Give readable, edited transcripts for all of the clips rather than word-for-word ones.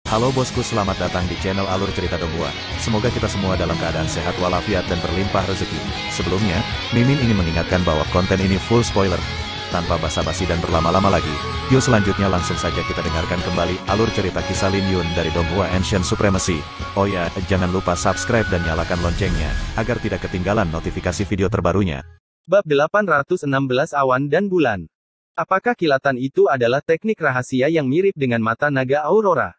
Halo bosku, selamat datang di channel Alur Cerita Donghua. Semoga kita semua dalam keadaan sehat walafiat dan berlimpah rezeki. Sebelumnya, Mimin ingin mengingatkan bahwa konten ini full spoiler. Tanpa basa-basi dan berlama-lama lagi, yuk selanjutnya langsung saja kita dengarkan kembali alur cerita kisah Lin Yun dari Donghua Ancient Supremacy. Oh ya, jangan lupa subscribe dan nyalakan loncengnya, agar tidak ketinggalan notifikasi video terbarunya. Bab 816 Awan dan Bulan. Apakah kilatan itu adalah teknik rahasia yang mirip dengan mata naga Aurora?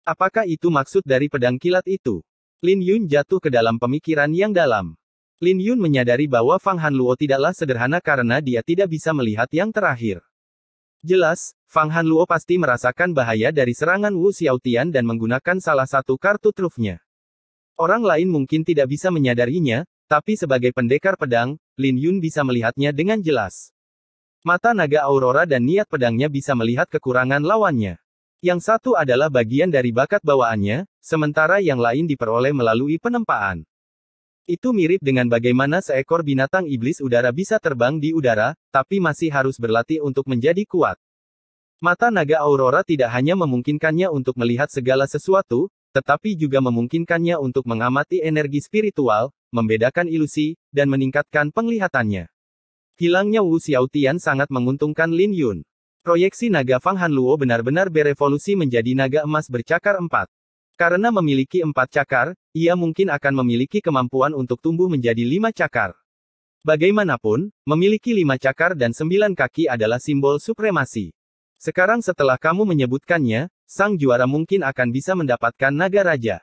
Apakah itu maksud dari pedang kilat itu? Lin Yun jatuh ke dalam pemikiran yang dalam. Lin Yun menyadari bahwa Fang Hanluo tidaklah sederhana karena dia tidak bisa melihat yang terakhir. Jelas, Fang Hanluo pasti merasakan bahaya dari serangan Wu Xiaotian dan menggunakan salah satu kartu trufnya. Orang lain mungkin tidak bisa menyadarinya, tapi sebagai pendekar pedang, Lin Yun bisa melihatnya dengan jelas. Mata naga Aurora dan niat pedangnya bisa melihat kekurangan lawannya. Yang satu adalah bagian dari bakat bawaannya, sementara yang lain diperoleh melalui penempaan. Itu mirip dengan bagaimana seekor binatang iblis udara bisa terbang di udara, tapi masih harus berlatih untuk menjadi kuat. Mata naga Aurora tidak hanya memungkinkannya untuk melihat segala sesuatu, tetapi juga memungkinkannya untuk mengamati energi spiritual, membedakan ilusi, dan meningkatkan penglihatannya. Hilangnya Wu Xiaotian sangat menguntungkan Lin Yun. Proyeksi naga Fang Hanluo benar-benar berevolusi menjadi naga emas bercakar 4. Karena memiliki 4 cakar, ia mungkin akan memiliki kemampuan untuk tumbuh menjadi 5 cakar. Bagaimanapun, memiliki 5 cakar dan 9 kaki adalah simbol supremasi. Sekarang setelah kamu menyebutkannya, sang juara mungkin akan bisa mendapatkan naga raja.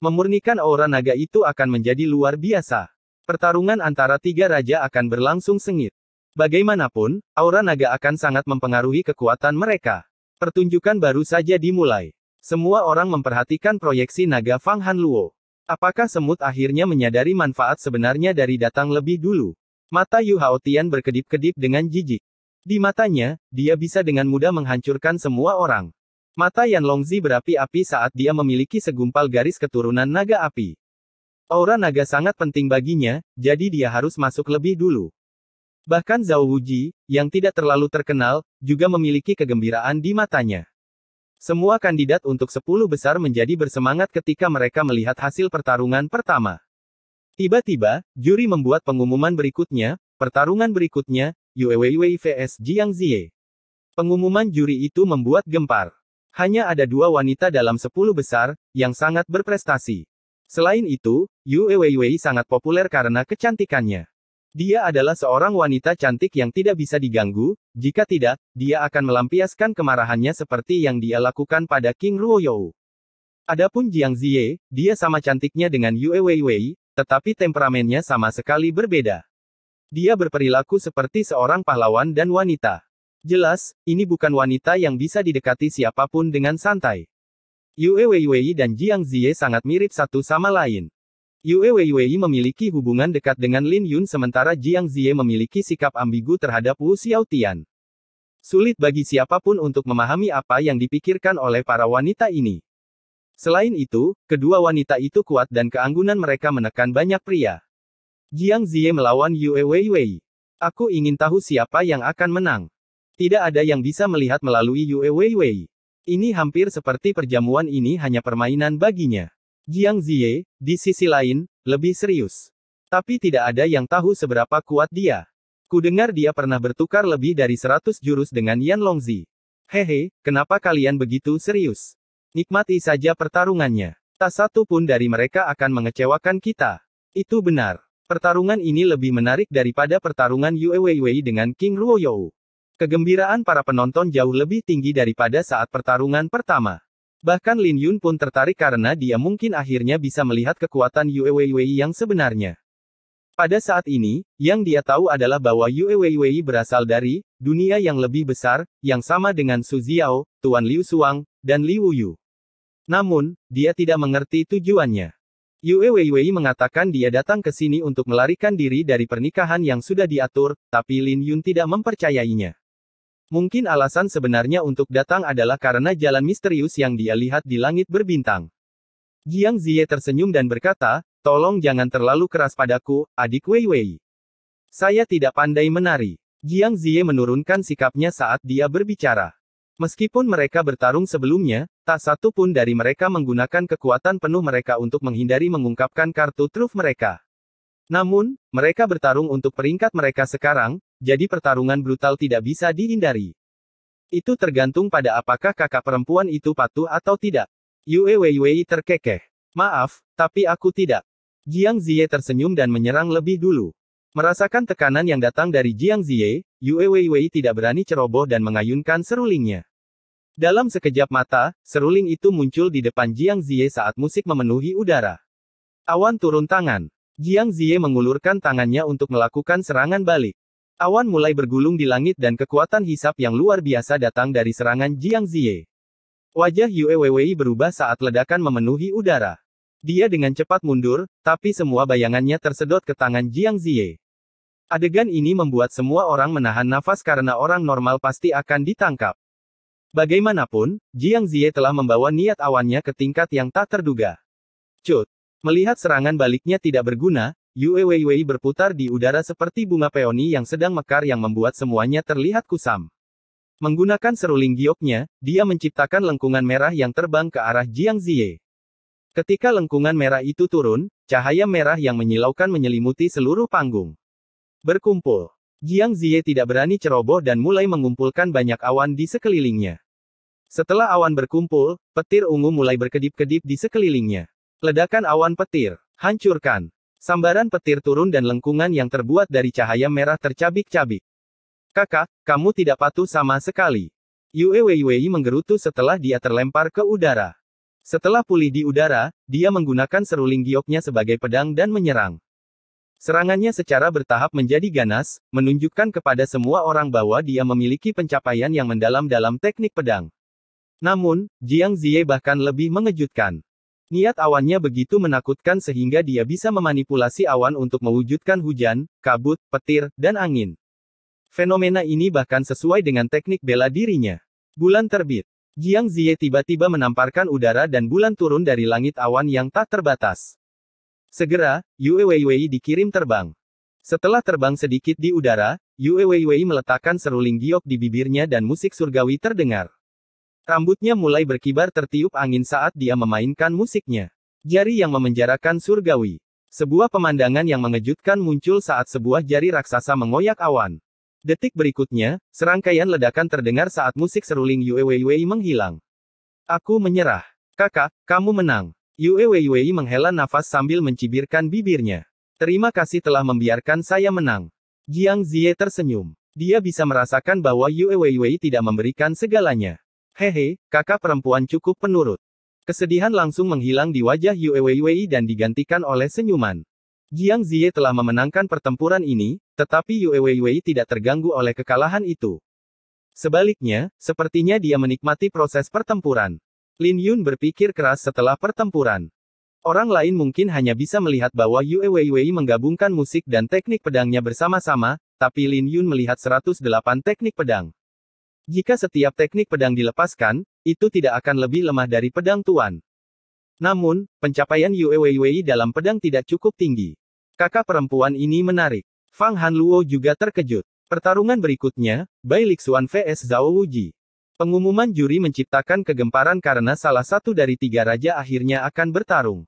Memurnikan aura naga itu akan menjadi luar biasa. Pertarungan antara 3 raja akan berlangsung sengit. Bagaimanapun, aura naga akan sangat mempengaruhi kekuatan mereka. Pertunjukan baru saja dimulai. Semua orang memperhatikan proyeksi naga Fang Hanluo. Apakah semut akhirnya menyadari manfaat sebenarnya dari datang lebih dulu? Mata Yu Haotian berkedip-kedip dengan jijik. Di matanya, dia bisa dengan mudah menghancurkan semua orang. Mata Yan Longzi berapi-api saat dia memiliki segumpal garis keturunan naga api. Aura naga sangat penting baginya, jadi dia harus masuk lebih dulu. Bahkan Zhao Wuji, yang tidak terlalu terkenal, juga memiliki kegembiraan di matanya. Semua kandidat untuk 10 besar menjadi bersemangat ketika mereka melihat hasil pertarungan pertama. Tiba-tiba, juri membuat pengumuman berikutnya, pertarungan berikutnya, Yue Weiwei vs Jiang Ziye. Pengumuman juri itu membuat gempar. Hanya ada 2 wanita dalam 10 besar, yang sangat berprestasi. Selain itu, Yue Weiwei sangat populer karena kecantikannya. Dia adalah seorang wanita cantik yang tidak bisa diganggu, jika tidak, dia akan melampiaskan kemarahannya seperti yang dia lakukan pada King Ruoyou. Adapun Jiang Ziye, dia sama cantiknya dengan Yue Weiwei, tetapi temperamennya sama sekali berbeda. Dia berperilaku seperti seorang pahlawan dan wanita. Jelas, ini bukan wanita yang bisa didekati siapapun dengan santai. Yue Weiwei dan Jiang Ziye sangat mirip satu sama lain. Yue Weiwei memiliki hubungan dekat dengan Lin Yun sementara Jiang Ziye memiliki sikap ambigu terhadap Wu Xiaotian. Sulit bagi siapapun untuk memahami apa yang dipikirkan oleh para wanita ini. Selain itu, kedua wanita itu kuat dan keanggunan mereka menekan banyak pria. Jiang Ziye melawan Yue Weiwei. Aku ingin tahu siapa yang akan menang. Tidak ada yang bisa melihat melalui Yue Weiwei. Ini hampir seperti perjamuan ini hanya permainan baginya. Jiang Ziye, di sisi lain, lebih serius. Tapi tidak ada yang tahu seberapa kuat dia. Kudengar dia pernah bertukar lebih dari 100 jurus dengan Yan Longzi. Hehe, kenapa kalian begitu serius? Nikmati saja pertarungannya. Tak satu pun dari mereka akan mengecewakan kita. Itu benar. Pertarungan ini lebih menarik daripada pertarungan Yue Weiwei dengan King Ruoyou. Kegembiraan para penonton jauh lebih tinggi daripada saat pertarungan pertama. Bahkan Lin Yun pun tertarik karena dia mungkin akhirnya bisa melihat kekuatan Yue Weiwei yang sebenarnya. Pada saat ini, yang dia tahu adalah bahwa Yue Weiwei berasal dari dunia yang lebih besar, yang sama dengan Su Ziao, Tuan Liu Suang, dan Liu Yu. Namun, dia tidak mengerti tujuannya. Yue Weiwei mengatakan dia datang ke sini untuk melarikan diri dari pernikahan yang sudah diatur, tapi Lin Yun tidak mempercayainya. Mungkin alasan sebenarnya untuk datang adalah karena jalan misterius yang dia lihat di langit berbintang. Jiang Ziye tersenyum dan berkata, tolong jangan terlalu keras padaku, adik Weiwei. Saya tidak pandai menari. Jiang Ziye menurunkan sikapnya saat dia berbicara. Meskipun mereka bertarung sebelumnya, tak satu pun dari mereka menggunakan kekuatan penuh mereka untuk menghindari mengungkapkan kartu truf mereka. Namun, mereka bertarung untuk peringkat mereka sekarang, jadi pertarungan brutal tidak bisa dihindari. Itu tergantung pada apakah kakak perempuan itu patuh atau tidak. Yue Weiwei terkekeh. Maaf, tapi aku tidak. Jiang Ziye tersenyum dan menyerang lebih dulu. Merasakan tekanan yang datang dari Jiang Ziye, Yue Weiwei tidak berani ceroboh dan mengayunkan serulingnya. Dalam sekejap mata, seruling itu muncul di depan Jiang Ziye saat musik memenuhi udara. Awan turun tangan. Jiang Ziye mengulurkan tangannya untuk melakukan serangan balik. Awan mulai bergulung di langit dan kekuatan hisap yang luar biasa datang dari serangan Jiang Ziye. Wajah Yue Weiwei berubah saat ledakan memenuhi udara. Dia dengan cepat mundur, tapi semua bayangannya tersedot ke tangan Jiang Ziye. Adegan ini membuat semua orang menahan nafas karena orang normal pasti akan ditangkap. Bagaimanapun, Jiang Ziye telah membawa niat awannya ke tingkat yang tak terduga. Cut. Melihat serangan baliknya tidak berguna, Yue Weiwei berputar di udara seperti bunga peoni yang sedang mekar yang membuat semuanya terlihat kusam. Menggunakan seruling gioknya, dia menciptakan lengkungan merah yang terbang ke arah Jiang Ziye. Ketika lengkungan merah itu turun, cahaya merah yang menyilaukan menyelimuti seluruh panggung. Berkumpul. Jiang Ziye tidak berani ceroboh dan mulai mengumpulkan banyak awan di sekelilingnya. Setelah awan berkumpul, petir ungu mulai berkedip-kedip di sekelilingnya. Ledakan awan petir. Hancurkan. Sambaran petir turun dan lengkungan yang terbuat dari cahaya merah tercabik-cabik. Kakak, kamu tidak patuh sama sekali. Yue Weiwei menggerutu setelah dia terlempar ke udara. Setelah pulih di udara, dia menggunakan seruling gioknya sebagai pedang dan menyerang. Serangannya secara bertahap menjadi ganas, menunjukkan kepada semua orang bahwa dia memiliki pencapaian yang mendalam dalam teknik pedang. Namun, Jiang Ziye bahkan lebih mengejutkan. Niat awannya begitu menakutkan sehingga dia bisa memanipulasi awan untuk mewujudkan hujan, kabut, petir, dan angin. Fenomena ini bahkan sesuai dengan teknik bela dirinya. Bulan terbit. Jiang Ziye tiba-tiba menamparkan udara dan bulan turun dari langit awan yang tak terbatas. Segera, Yue Weiwei dikirim terbang. Setelah terbang sedikit di udara, Yue Weiwei meletakkan seruling giok di bibirnya dan musik surgawi terdengar. Rambutnya mulai berkibar tertiup angin saat dia memainkan musiknya. Jari yang memenjarakan surgawi. Sebuah pemandangan yang mengejutkan muncul saat sebuah jari raksasa mengoyak awan. Detik berikutnya, serangkaian ledakan terdengar saat musik seruling Yue Weiwei menghilang. Aku menyerah. Kakak, kamu menang. Yue Weiwei menghela nafas sambil mencibirkan bibirnya. Terima kasih telah membiarkan saya menang. Jiang Ziye tersenyum. Dia bisa merasakan bahwa Yue Weiwei tidak memberikan segalanya. Hehe, kakak perempuan cukup penurut. Kesedihan langsung menghilang di wajah Yue Weiwei dan digantikan oleh senyuman. Jiang Ziye telah memenangkan pertempuran ini, tetapi Yue Weiwei tidak terganggu oleh kekalahan itu. Sebaliknya, sepertinya dia menikmati proses pertempuran. Lin Yun berpikir keras setelah pertempuran. Orang lain mungkin hanya bisa melihat bahwa Yue Weiwei menggabungkan musik dan teknik pedangnya bersama-sama, tapi Lin Yun melihat 108 teknik pedang. Jika setiap teknik pedang dilepaskan, itu tidak akan lebih lemah dari pedang tuan. Namun, pencapaian Yue Weiwei dalam pedang tidak cukup tinggi. Kakak perempuan ini menarik. Fang Hanluo juga terkejut. Pertarungan berikutnya, Bai Lixuan vs Zhao Wuji. Pengumuman juri menciptakan kegemparan karena salah satu dari tiga raja akhirnya akan bertarung.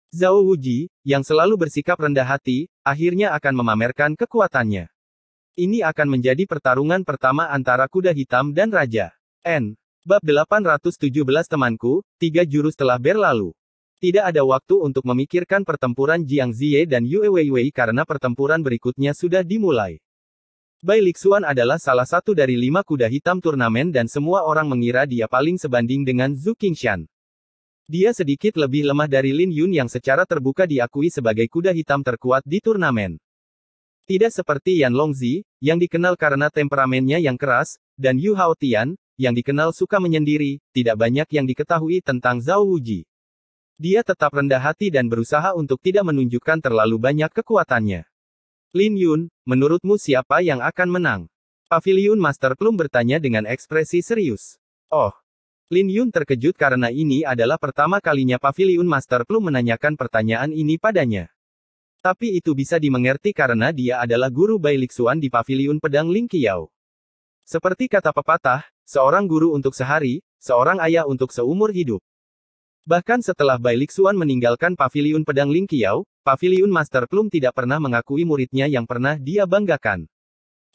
Zhao Wuji, yang selalu bersikap rendah hati, akhirnya akan memamerkan kekuatannya. Ini akan menjadi pertarungan pertama antara kuda hitam dan raja. Bab 817 temanku, 3 jurus telah berlalu. Tidak ada waktu untuk memikirkan pertempuran Jiang Ziye dan Yue Weiwei karena pertempuran berikutnya sudah dimulai. Bai Lixuan adalah salah satu dari 5 kuda hitam turnamen dan semua orang mengira dia paling sebanding dengan Zhu Qingshan. Dia sedikit lebih lemah dari Lin Yun yang secara terbuka diakui sebagai kuda hitam terkuat di turnamen. Tidak seperti Yan Longzi, yang dikenal karena temperamennya yang keras, dan Yu Haotian, yang dikenal suka menyendiri, tidak banyak yang diketahui tentang Zhao Wuji. Dia tetap rendah hati dan berusaha untuk tidak menunjukkan terlalu banyak kekuatannya. Lin Yun, menurutmu siapa yang akan menang? Paviliun Master Plum bertanya dengan ekspresi serius. Oh. Lin Yun terkejut karena ini adalah pertama kalinya Paviliun Master Plum menanyakan pertanyaan ini padanya. Tapi itu bisa dimengerti karena dia adalah guru Bai Lixuan di Paviliun Pedang Ling Qiao. Seperti kata pepatah, seorang guru untuk sehari, seorang ayah untuk seumur hidup. Bahkan setelah Bai Lixuan meninggalkan paviliun pedang Ling Qiao, paviliun Master Plum tidak pernah mengakui muridnya yang pernah dia banggakan.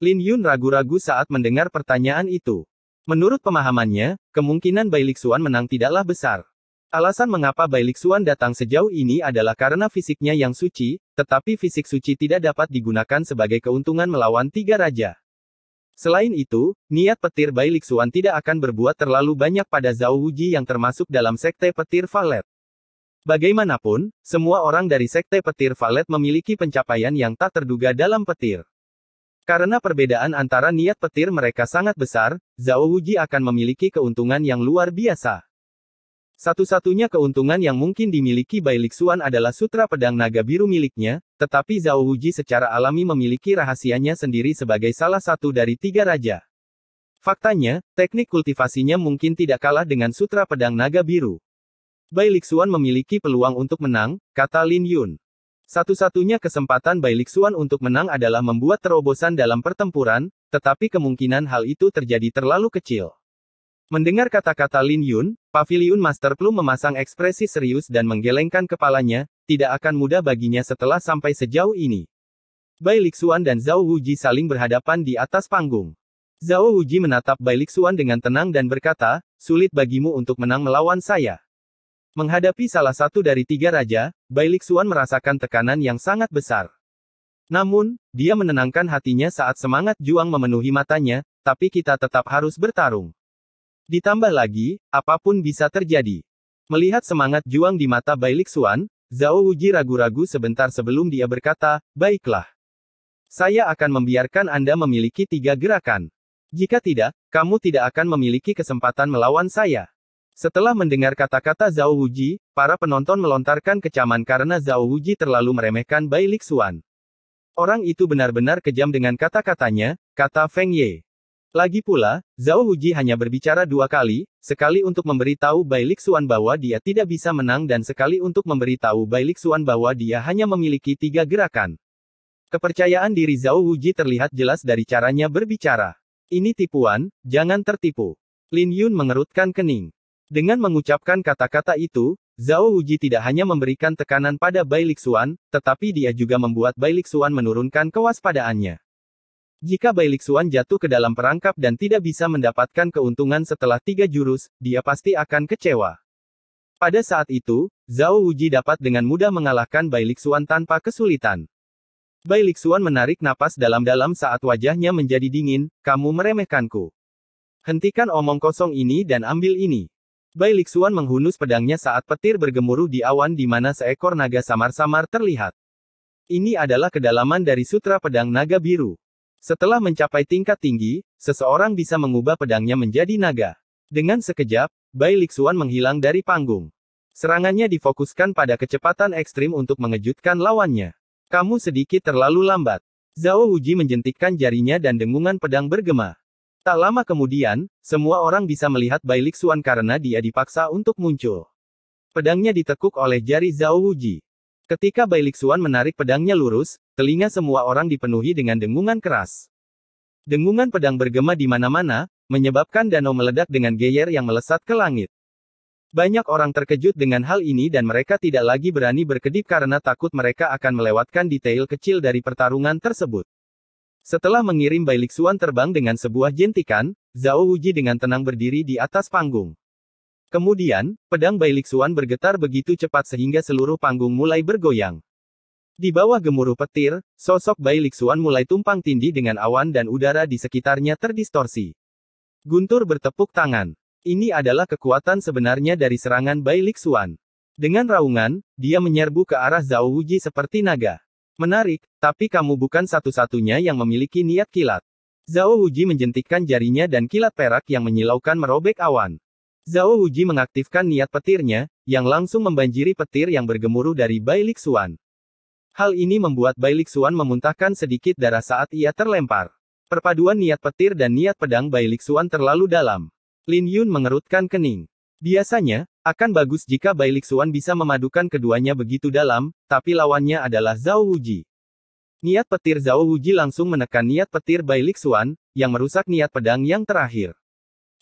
Lin Yun ragu-ragu saat mendengar pertanyaan itu. Menurut pemahamannya, kemungkinan Bai Lixuan menang tidaklah besar. Alasan mengapa Bai Lixuan datang sejauh ini adalah karena fisiknya yang suci, tetapi fisik suci tidak dapat digunakan sebagai keuntungan melawan tiga raja. Selain itu, niat petir Bai Lixuan tidak akan berbuat terlalu banyak pada Zhao Wuji yang termasuk dalam sekte petir Valet. Bagaimanapun, semua orang dari sekte petir Valet memiliki pencapaian yang tak terduga dalam petir. Karena perbedaan antara niat petir mereka sangat besar, Zhao Wuji akan memiliki keuntungan yang luar biasa. Satu-satunya keuntungan yang mungkin dimiliki Bai Lixuan adalah sutra pedang naga biru miliknya, tetapi Zhao Wuji secara alami memiliki rahasianya sendiri sebagai salah satu dari tiga raja. Faktanya, teknik kultivasinya mungkin tidak kalah dengan sutra pedang naga biru. Bai Lixuan memiliki peluang untuk menang, kata Lin Yun. Satu-satunya kesempatan Bai Lixuan untuk menang adalah membuat terobosan dalam pertempuran, tetapi kemungkinan hal itu terjadi terlalu kecil. Mendengar kata-kata Lin Yun, paviliun Master Plum memasang ekspresi serius dan menggelengkan kepalanya, tidak akan mudah baginya setelah sampai sejauh ini. Bai Lixuan dan Zhao Wuji saling berhadapan di atas panggung. Zhao Wuji menatap Bai Lixuan dengan tenang dan berkata, sulit bagimu untuk menang melawan saya. Menghadapi salah satu dari tiga raja, Bai Lixuan merasakan tekanan yang sangat besar. Namun, dia menenangkan hatinya saat semangat juang memenuhi matanya, tapi kita tetap harus bertarung. Ditambah lagi, apapun bisa terjadi. Melihat semangat juang di mata Bai Lixuan, Zhao Wuji ragu-ragu sebentar sebelum dia berkata, baiklah. Saya akan membiarkan Anda memiliki tiga gerakan. Jika tidak, kamu tidak akan memiliki kesempatan melawan saya. Setelah mendengar kata-kata Zhao Wuji, para penonton melontarkan kecaman karena Zhao Wuji terlalu meremehkan Bai Lixuan. Orang itu benar-benar kejam dengan kata-katanya, kata Feng Ye. Lagi pula, Zhao Wuji hanya berbicara dua kali, sekali untuk memberitahu Bai Lixuan bahwa dia tidak bisa menang dan sekali untuk memberitahu Bai Lixuan bahwa dia hanya memiliki tiga gerakan. Kepercayaan diri Zhao Wuji terlihat jelas dari caranya berbicara. Ini tipuan, jangan tertipu. Lin Yun mengerutkan kening. Dengan mengucapkan kata-kata itu, Zhao Wuji tidak hanya memberikan tekanan pada Bai Lixuan, tetapi dia juga membuat Bai Lixuan menurunkan kewaspadaannya. Jika Bai Lixuan jatuh ke dalam perangkap dan tidak bisa mendapatkan keuntungan setelah tiga jurus, dia pasti akan kecewa. Pada saat itu, Zhao Wuji dapat dengan mudah mengalahkan Bai Lixuan tanpa kesulitan. Bai Lixuan menarik napas dalam-dalam saat wajahnya menjadi dingin, kamu meremehkanku. Hentikan omong kosong ini dan ambil ini. Bai Lixuan menghunus pedangnya saat petir bergemuruh di awan di mana seekor naga samar-samar terlihat. Ini adalah kedalaman dari sutra pedang naga biru. Setelah mencapai tingkat tinggi, seseorang bisa mengubah pedangnya menjadi naga. Dengan sekejap, Bai Lixuan menghilang dari panggung. Serangannya difokuskan pada kecepatan ekstrim untuk mengejutkan lawannya. Kamu sedikit terlalu lambat. Zhao Wuji menjentikkan jarinya dan dengungan pedang bergema. Tak lama kemudian, semua orang bisa melihat Bai Lixuan karena dia dipaksa untuk muncul. Pedangnya ditekuk oleh jari Zhao Wuji. Ketika Bai Lixuan menarik pedangnya lurus, telinga semua orang dipenuhi dengan dengungan keras. Dengungan pedang bergema di mana-mana, menyebabkan danau meledak dengan geyer yang melesat ke langit. Banyak orang terkejut dengan hal ini dan mereka tidak lagi berani berkedip karena takut mereka akan melewatkan detail kecil dari pertarungan tersebut. Setelah mengirim Bai Lixuan terbang dengan sebuah jentikan, Zhao Wuji dengan tenang berdiri di atas panggung. Kemudian, pedang Bai Lixuan bergetar begitu cepat sehingga seluruh panggung mulai bergoyang. Di bawah gemuruh petir, sosok Bai Lixuan mulai tumpang tindih dengan awan dan udara di sekitarnya terdistorsi. Guntur bertepuk tangan. Ini adalah kekuatan sebenarnya dari serangan Bai Lixuan. Dengan raungan, dia menyerbu ke arah Zhao Wuji seperti naga. Menarik, tapi kamu bukan satu-satunya yang memiliki niat kilat. Zhao Wuji menjentikkan jarinya dan kilat perak yang menyilaukan merobek awan. Zhao Wuji mengaktifkan niat petirnya, yang langsung membanjiri petir yang bergemuruh dari Bai Lixuan. Hal ini membuat Bai Lixuan memuntahkan sedikit darah saat ia terlempar. Perpaduan niat petir dan niat pedang Bai Lixuan terlalu dalam. Lin Yun mengerutkan kening. Biasanya, akan bagus jika Bai Lixuan bisa memadukan keduanya begitu dalam, tapi lawannya adalah Zhao Wuji. Niat petir Zhao Wuji langsung menekan niat petir Bai Lixuan, yang merusak niat pedang yang terakhir.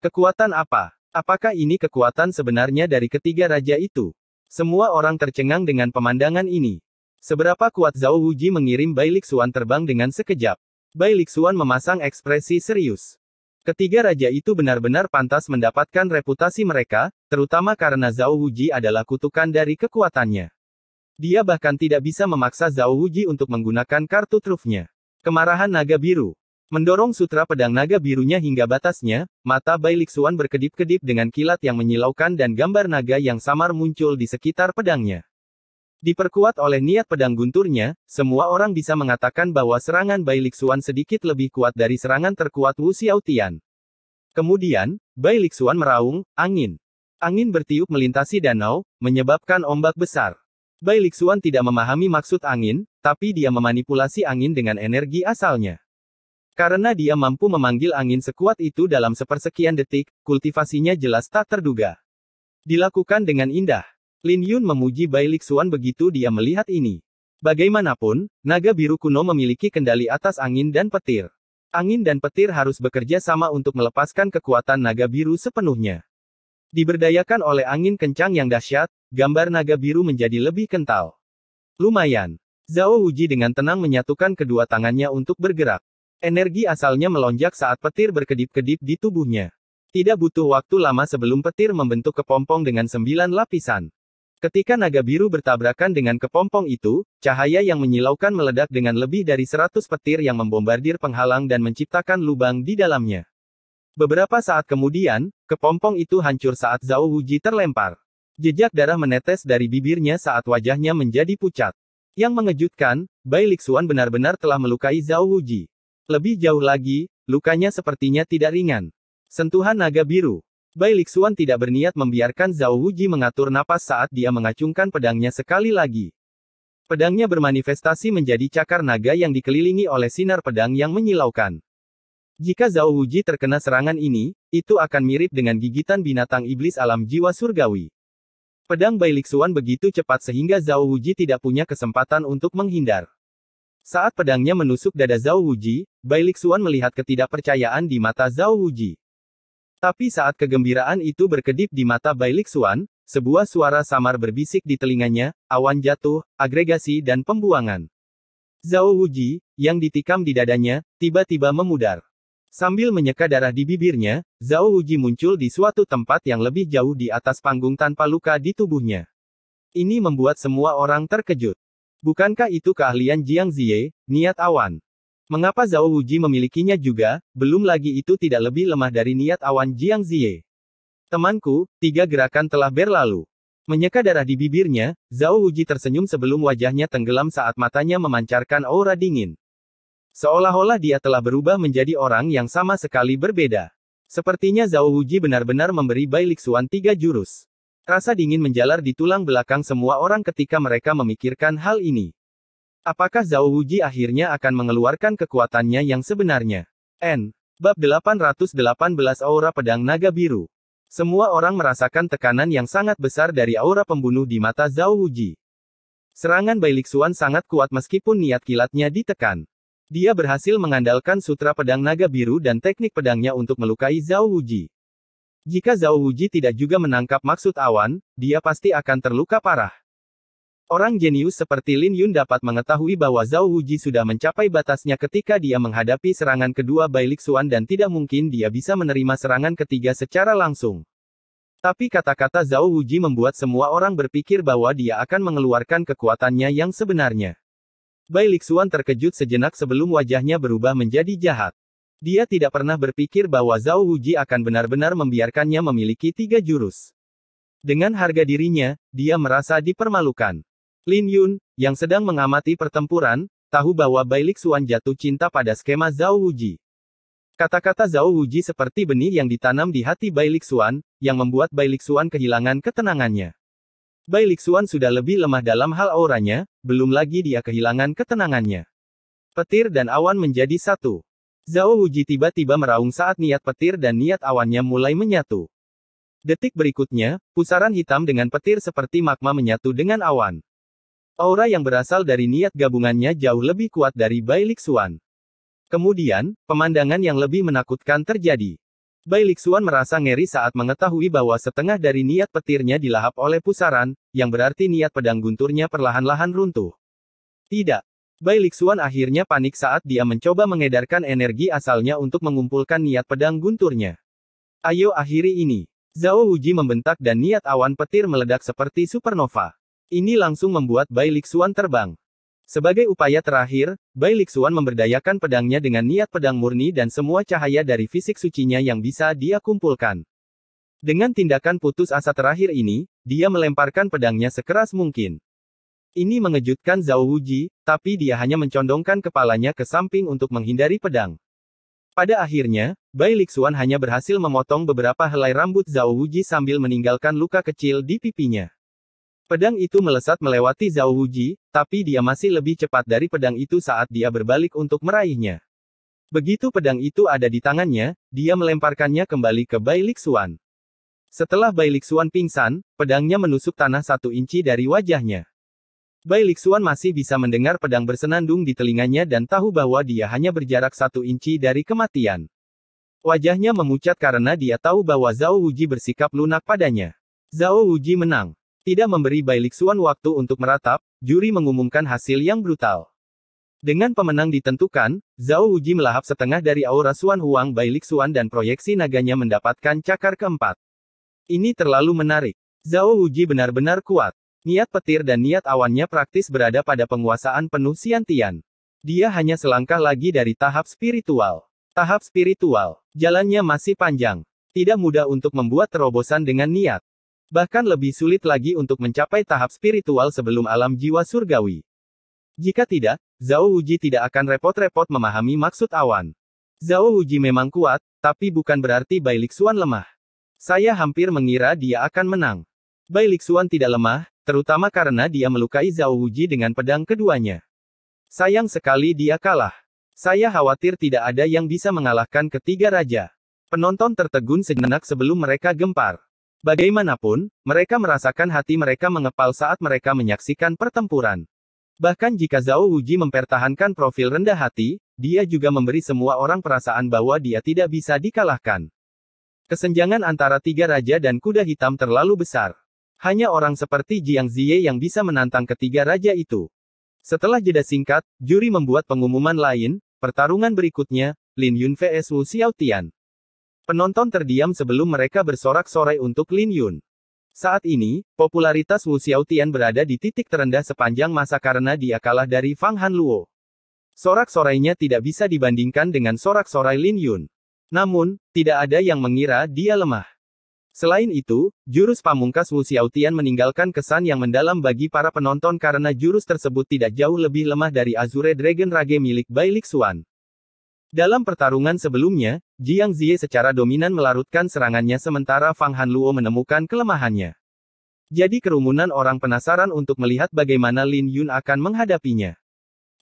Kekuatan apa? Apakah ini kekuatan sebenarnya dari ketiga raja itu? Semua orang tercengang dengan pemandangan ini. Seberapa kuat Zhao Wuji mengirim Bai Lixuan terbang dengan sekejap. Bai Lixuan memasang ekspresi serius. Ketiga raja itu benar-benar pantas mendapatkan reputasi mereka, terutama karena Zhao Wuji adalah kutukan dari kekuatannya. Dia bahkan tidak bisa memaksa Zhao Wuji untuk menggunakan kartu trufnya. Kemarahan naga biru. Mendorong sutra pedang naga birunya hingga batasnya, mata Bai Lixuan berkedip-kedip dengan kilat yang menyilaukan dan gambar naga yang samar muncul di sekitar pedangnya. Diperkuat oleh niat pedang gunturnya, semua orang bisa mengatakan bahwa serangan Bai Lixuan sedikit lebih kuat dari serangan terkuat Wu Xiaotian. Kemudian, Bai Lixuan meraung, angin. Angin bertiup melintasi danau, menyebabkan ombak besar. Bai Lixuan tidak memahami maksud angin, tapi dia memanipulasi angin dengan energi asalnya. Karena dia mampu memanggil angin sekuat itu dalam sepersekian detik, kultivasinya jelas tak terduga. Dilakukan dengan indah. Lin Yun memuji Bai Lixuan begitu dia melihat ini. Bagaimanapun, naga biru kuno memiliki kendali atas angin dan petir. Angin dan petir harus bekerja sama untuk melepaskan kekuatan naga biru sepenuhnya. Diberdayakan oleh angin kencang yang dahsyat, gambar naga biru menjadi lebih kental. Lumayan. Zhao Wuji dengan tenang menyatukan kedua tangannya untuk bergerak. Energi asalnya melonjak saat petir berkedip-kedip di tubuhnya. Tidak butuh waktu lama sebelum petir membentuk kepompong dengan 9 lapisan. Ketika naga biru bertabrakan dengan kepompong itu, cahaya yang menyilaukan meledak dengan lebih dari 100 petir yang membombardir penghalang dan menciptakan lubang di dalamnya. Beberapa saat kemudian, kepompong itu hancur saat Zhao Wuji terlempar. Jejak darah menetes dari bibirnya saat wajahnya menjadi pucat. Yang mengejutkan, Bai Lixuan benar-benar telah melukai Zhao Wuji. Lebih jauh lagi, lukanya sepertinya tidak ringan. Sentuhan naga biru. Bai Lixuan tidak berniat membiarkan Zhao Wuji mengatur napas saat dia mengacungkan pedangnya sekali lagi. Pedangnya bermanifestasi menjadi cakar naga yang dikelilingi oleh sinar pedang yang menyilaukan. Jika Zhao Wuji terkena serangan ini, itu akan mirip dengan gigitan binatang iblis alam jiwa surgawi. Pedang Bai Lixuan begitu cepat sehingga Zhao Wuji tidak punya kesempatan untuk menghindar. Saat pedangnya menusuk dada Zhao Wuji, Bai Lixuan melihat ketidakpercayaan di mata Zhao Wuji. Tapi saat kegembiraan itu berkedip di mata Bai Lixuan, sebuah suara samar berbisik di telinganya, awan jatuh, agregasi dan pembuangan. Zhao Wuji, yang ditikam di dadanya, tiba-tiba memudar. Sambil menyeka darah di bibirnya, Zhao Wuji muncul di suatu tempat yang lebih jauh di atas panggung tanpa luka di tubuhnya. Ini membuat semua orang terkejut. Bukankah itu keahlian Jiang Ziye, niat awan? Mengapa Zhao Wuji memilikinya juga, belum lagi itu tidak lebih lemah dari niat awan Jiang Ziye. Temanku, 3 gerakan telah berlalu. Menyeka darah di bibirnya, Zhao Wuji tersenyum sebelum wajahnya tenggelam saat matanya memancarkan aura dingin. Seolah-olah dia telah berubah menjadi orang yang sama sekali berbeda. Sepertinya Zhao Wuji benar-benar memberi Bai Lixuan 3 jurus. Rasa dingin menjalar di tulang belakang semua orang ketika mereka memikirkan hal ini. Apakah Zhao Wuji akhirnya akan mengeluarkan kekuatannya yang sebenarnya? Bab 818 Aura Pedang Naga Biru. Semua orang merasakan tekanan yang sangat besar dari aura pembunuh di mata Zhao Wuji. Serangan Bai Lixuan sangat kuat meskipun niat kilatnya ditekan. Dia berhasil mengandalkan sutra pedang naga biru dan teknik pedangnya untuk melukai Zhao Wuji. Jika Zhao Wuji tidak juga menangkap maksud awan, dia pasti akan terluka parah. Orang jenius seperti Lin Yun dapat mengetahui bahwa Zhao Wuji sudah mencapai batasnya ketika dia menghadapi serangan kedua Bai Lixuan dan tidak mungkin dia bisa menerima serangan ketiga secara langsung. Tapi kata-kata Zhao Wuji membuat semua orang berpikir bahwa dia akan mengeluarkan kekuatannya yang sebenarnya. Bai Lixuan terkejut sejenak sebelum wajahnya berubah menjadi jahat. Dia tidak pernah berpikir bahwa Zhao Wuji akan benar-benar membiarkannya memiliki 3 jurus. Dengan harga dirinya, dia merasa dipermalukan. Lin Yun, yang sedang mengamati pertempuran, tahu bahwa Bai Lixuan jatuh cinta pada skema Zhao Wuji. Kata-kata Zhao Wuji seperti benih yang ditanam di hati Bai Lixuan, yang membuat Bai Lixuan kehilangan ketenangannya. Bai Lixuan sudah lebih lemah dalam hal auranya, belum lagi dia kehilangan ketenangannya. Petir dan awan menjadi satu. Zhao Wuji tiba-tiba meraung saat niat petir dan niat awannya mulai menyatu. Detik berikutnya, pusaran hitam dengan petir seperti magma menyatu dengan awan. Aura yang berasal dari niat gabungannya jauh lebih kuat dari Bai Lixuan. Kemudian, pemandangan yang lebih menakutkan terjadi. Bai Lixuan merasa ngeri saat mengetahui bahwa setengah dari niat petirnya dilahap oleh pusaran, yang berarti niat pedang gunturnya perlahan-lahan runtuh. Tidak. Bai Lixuan akhirnya panik saat dia mencoba mengedarkan energi asalnya untuk mengumpulkan niat pedang gunturnya. Ayo akhiri ini. Zhao Wuji membentak dan niat awan petir meledak seperti supernova. Ini langsung membuat Bai Lixuan terbang. Sebagai upaya terakhir, Bai Lixuan memberdayakan pedangnya dengan niat pedang murni dan semua cahaya dari fisik sucinya yang bisa dia kumpulkan. Dengan tindakan putus asa terakhir ini, dia melemparkan pedangnya sekeras mungkin. Ini mengejutkan Zhao Wuji, tapi dia hanya mencondongkan kepalanya ke samping untuk menghindari pedang. Pada akhirnya, Bai Lixuan hanya berhasil memotong beberapa helai rambut Zhao Wuji sambil meninggalkan luka kecil di pipinya. Pedang itu melesat melewati Zhao Wuji, tapi dia masih lebih cepat dari pedang itu saat dia berbalik untuk meraihnya. Begitu pedang itu ada di tangannya, dia melemparkannya kembali ke Bai Lixuan. Setelah Bai Lixuan pingsan, pedangnya menusuk tanah 1 inci dari wajahnya. Bai Lixuan masih bisa mendengar pedang bersenandung di telinganya dan tahu bahwa dia hanya berjarak 1 inci dari kematian. Wajahnya memucat karena dia tahu bahwa Zhao Wuji bersikap lunak padanya. Zhao Wuji menang. Tidak memberi Bai Lixuan waktu untuk meratap, juri mengumumkan hasil yang brutal. Dengan pemenang ditentukan, Zhao Wuji melahap setengah dari aura Xuan Huang Bai Lixuan dan proyeksi naganya mendapatkan cakar keempat. Ini terlalu menarik. Zhao Wuji benar-benar kuat. Niat petir dan niat awannya praktis berada pada penguasaan penuh Xiantian. Dia hanya selangkah lagi dari tahap spiritual. Tahap spiritual. Jalannya masih panjang. Tidak mudah untuk membuat terobosan dengan niat. Bahkan lebih sulit lagi untuk mencapai tahap spiritual sebelum alam jiwa surgawi. Jika tidak, Zhao Wuji tidak akan repot-repot memahami maksud awan. Zhao Wuji memang kuat, tapi bukan berarti Bai Lixuan lemah. Saya hampir mengira dia akan menang. Bai Lixuan tidak lemah, terutama karena dia melukai Zhao Wuji dengan pedang keduanya. Sayang sekali dia kalah. Saya khawatir tidak ada yang bisa mengalahkan ketiga raja. Penonton tertegun sejenak sebelum mereka gempar. Bagaimanapun, mereka merasakan hati mereka mengepal saat mereka menyaksikan pertempuran. Bahkan jika Zhao Wuji mempertahankan profil rendah hati, dia juga memberi semua orang perasaan bahwa dia tidak bisa dikalahkan. Kesenjangan antara tiga raja dan kuda hitam terlalu besar. Hanya orang seperti Jiang Ziye yang bisa menantang ketiga raja itu. Setelah jeda singkat, juri membuat pengumuman lain, pertarungan berikutnya, Lin Yun vs Wu Xiaotian. Penonton terdiam sebelum mereka bersorak-sorai untuk Lin Yun. Saat ini, popularitas Wu Xiaotian berada di titik terendah sepanjang masa karena dia kalah dari Fang Hanluo. Sorak-sorainya tidak bisa dibandingkan dengan sorak-sorai Lin Yun. Namun, tidak ada yang mengira dia lemah. Selain itu, jurus pamungkas Wu Xiaotian meninggalkan kesan yang mendalam bagi para penonton karena jurus tersebut tidak jauh lebih lemah dari Azure Dragon Rage milik Bai Lixuan. Dalam pertarungan sebelumnya, Jiang Ziye secara dominan melarutkan serangannya sementara Fang Hanluo menemukan kelemahannya. Jadi kerumunan orang penasaran untuk melihat bagaimana Lin Yun akan menghadapinya.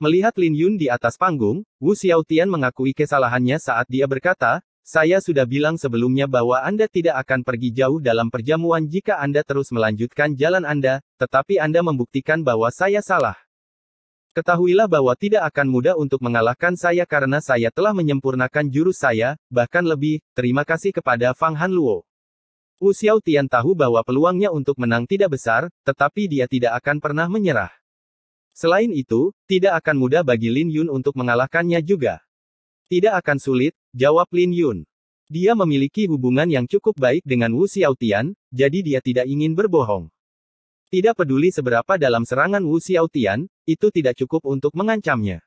Melihat Lin Yun di atas panggung, Wu Xiaotian mengakui kesalahannya saat dia berkata, "Saya sudah bilang sebelumnya bahwa Anda tidak akan pergi jauh dalam perjamuan jika Anda terus melanjutkan jalan Anda, tetapi Anda membuktikan bahwa saya salah. Ketahuilah bahwa tidak akan mudah untuk mengalahkan saya karena saya telah menyempurnakan jurus saya, bahkan lebih, terima kasih kepada Fang Hanluo." Wu Xiaotian tahu bahwa peluangnya untuk menang tidak besar, tetapi dia tidak akan pernah menyerah. Selain itu, tidak akan mudah bagi Lin Yun untuk mengalahkannya juga. Tidak akan sulit, jawab Lin Yun. Dia memiliki hubungan yang cukup baik dengan Wu Xiaotian, jadi dia tidak ingin berbohong. Tidak peduli seberapa dalam serangan Wu Xiaotian, itu tidak cukup untuk mengancamnya.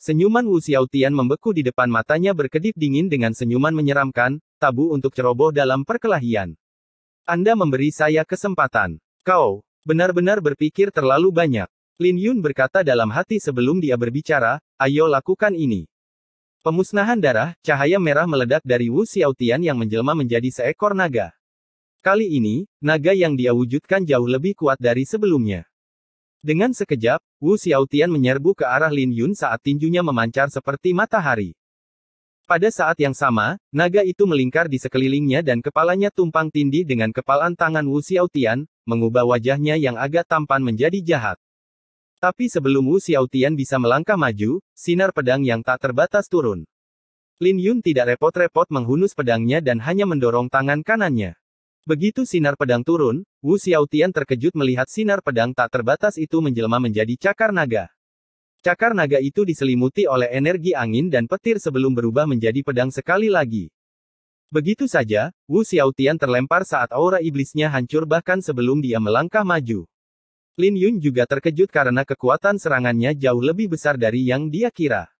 Senyuman Wu Xiaotian membeku di depan matanya berkedip dingin dengan senyuman menyeramkan, tabu untuk ceroboh dalam perkelahian. Anda memberi saya kesempatan. Kau benar-benar berpikir terlalu banyak. Lin Yun berkata dalam hati sebelum dia berbicara, ayo lakukan ini. Pemusnahan darah, cahaya merah meledak dari Wu Xiaotian yang menjelma menjadi seekor naga. Kali ini, naga yang dia wujudkan jauh lebih kuat dari sebelumnya. Dengan sekejap, Wu Xiaotian menyerbu ke arah Lin Yun saat tinjunya memancar seperti matahari. Pada saat yang sama, naga itu melingkar di sekelilingnya dan kepalanya tumpang tindih dengan kepalan tangan Wu Xiaotian, mengubah wajahnya yang agak tampan menjadi jahat. Tapi sebelum Wu Xiaotian bisa melangkah maju, sinar pedang yang tak terbatas turun. Lin Yun tidak repot-repot menghunus pedangnya dan hanya mendorong tangan kanannya. Begitu sinar pedang turun, Wu Xiaotian terkejut melihat sinar pedang tak terbatas itu menjelma menjadi cakar naga. Cakar naga itu diselimuti oleh energi angin dan petir sebelum berubah menjadi pedang sekali lagi. Begitu saja, Wu Xiaotian terlempar saat aura iblisnya hancur bahkan sebelum dia melangkah maju. Lin Yun juga terkejut karena kekuatan serangannya jauh lebih besar dari yang dia kira.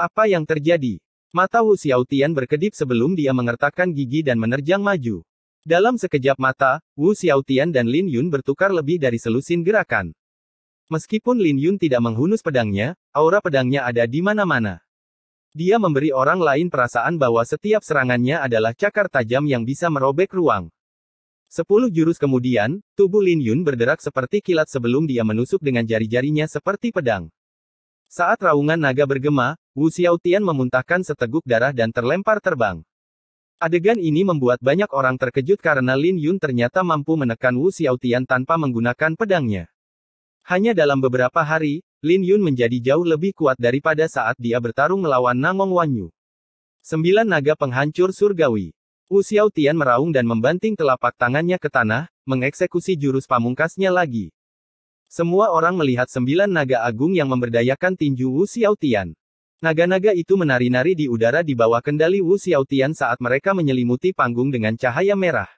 Apa yang terjadi? Mata Wu Xiaotian berkedip sebelum dia mengertakkan gigi dan menerjang maju. Dalam sekejap mata, Wu Xiaotian dan Lin Yun bertukar lebih dari selusin gerakan. Meskipun Lin Yun tidak menghunus pedangnya, aura pedangnya ada di mana-mana. Dia memberi orang lain perasaan bahwa setiap serangannya adalah cakar tajam yang bisa merobek ruang. 10 jurus kemudian, tubuh Lin Yun berderak seperti kilat sebelum dia menusuk dengan jari-jarinya seperti pedang. Saat raungan naga bergema, Wu Xiaotian memuntahkan seteguk darah dan terlempar terbang. Adegan ini membuat banyak orang terkejut karena Lin Yun ternyata mampu menekan Wu Xiaotian tanpa menggunakan pedangnya. Hanya dalam beberapa hari, Lin Yun menjadi jauh lebih kuat daripada saat dia bertarung melawan Nangong Wanyu. 9 naga penghancur surgawi. Wu Xiaotian meraung dan membanting telapak tangannya ke tanah, mengeksekusi jurus pamungkasnya lagi. Semua orang melihat 9 naga agung yang memberdayakan tinju Wu Xiaotian. Naga-naga itu menari-nari di udara di bawah kendali Wu Xiaotian saat mereka menyelimuti panggung dengan cahaya merah.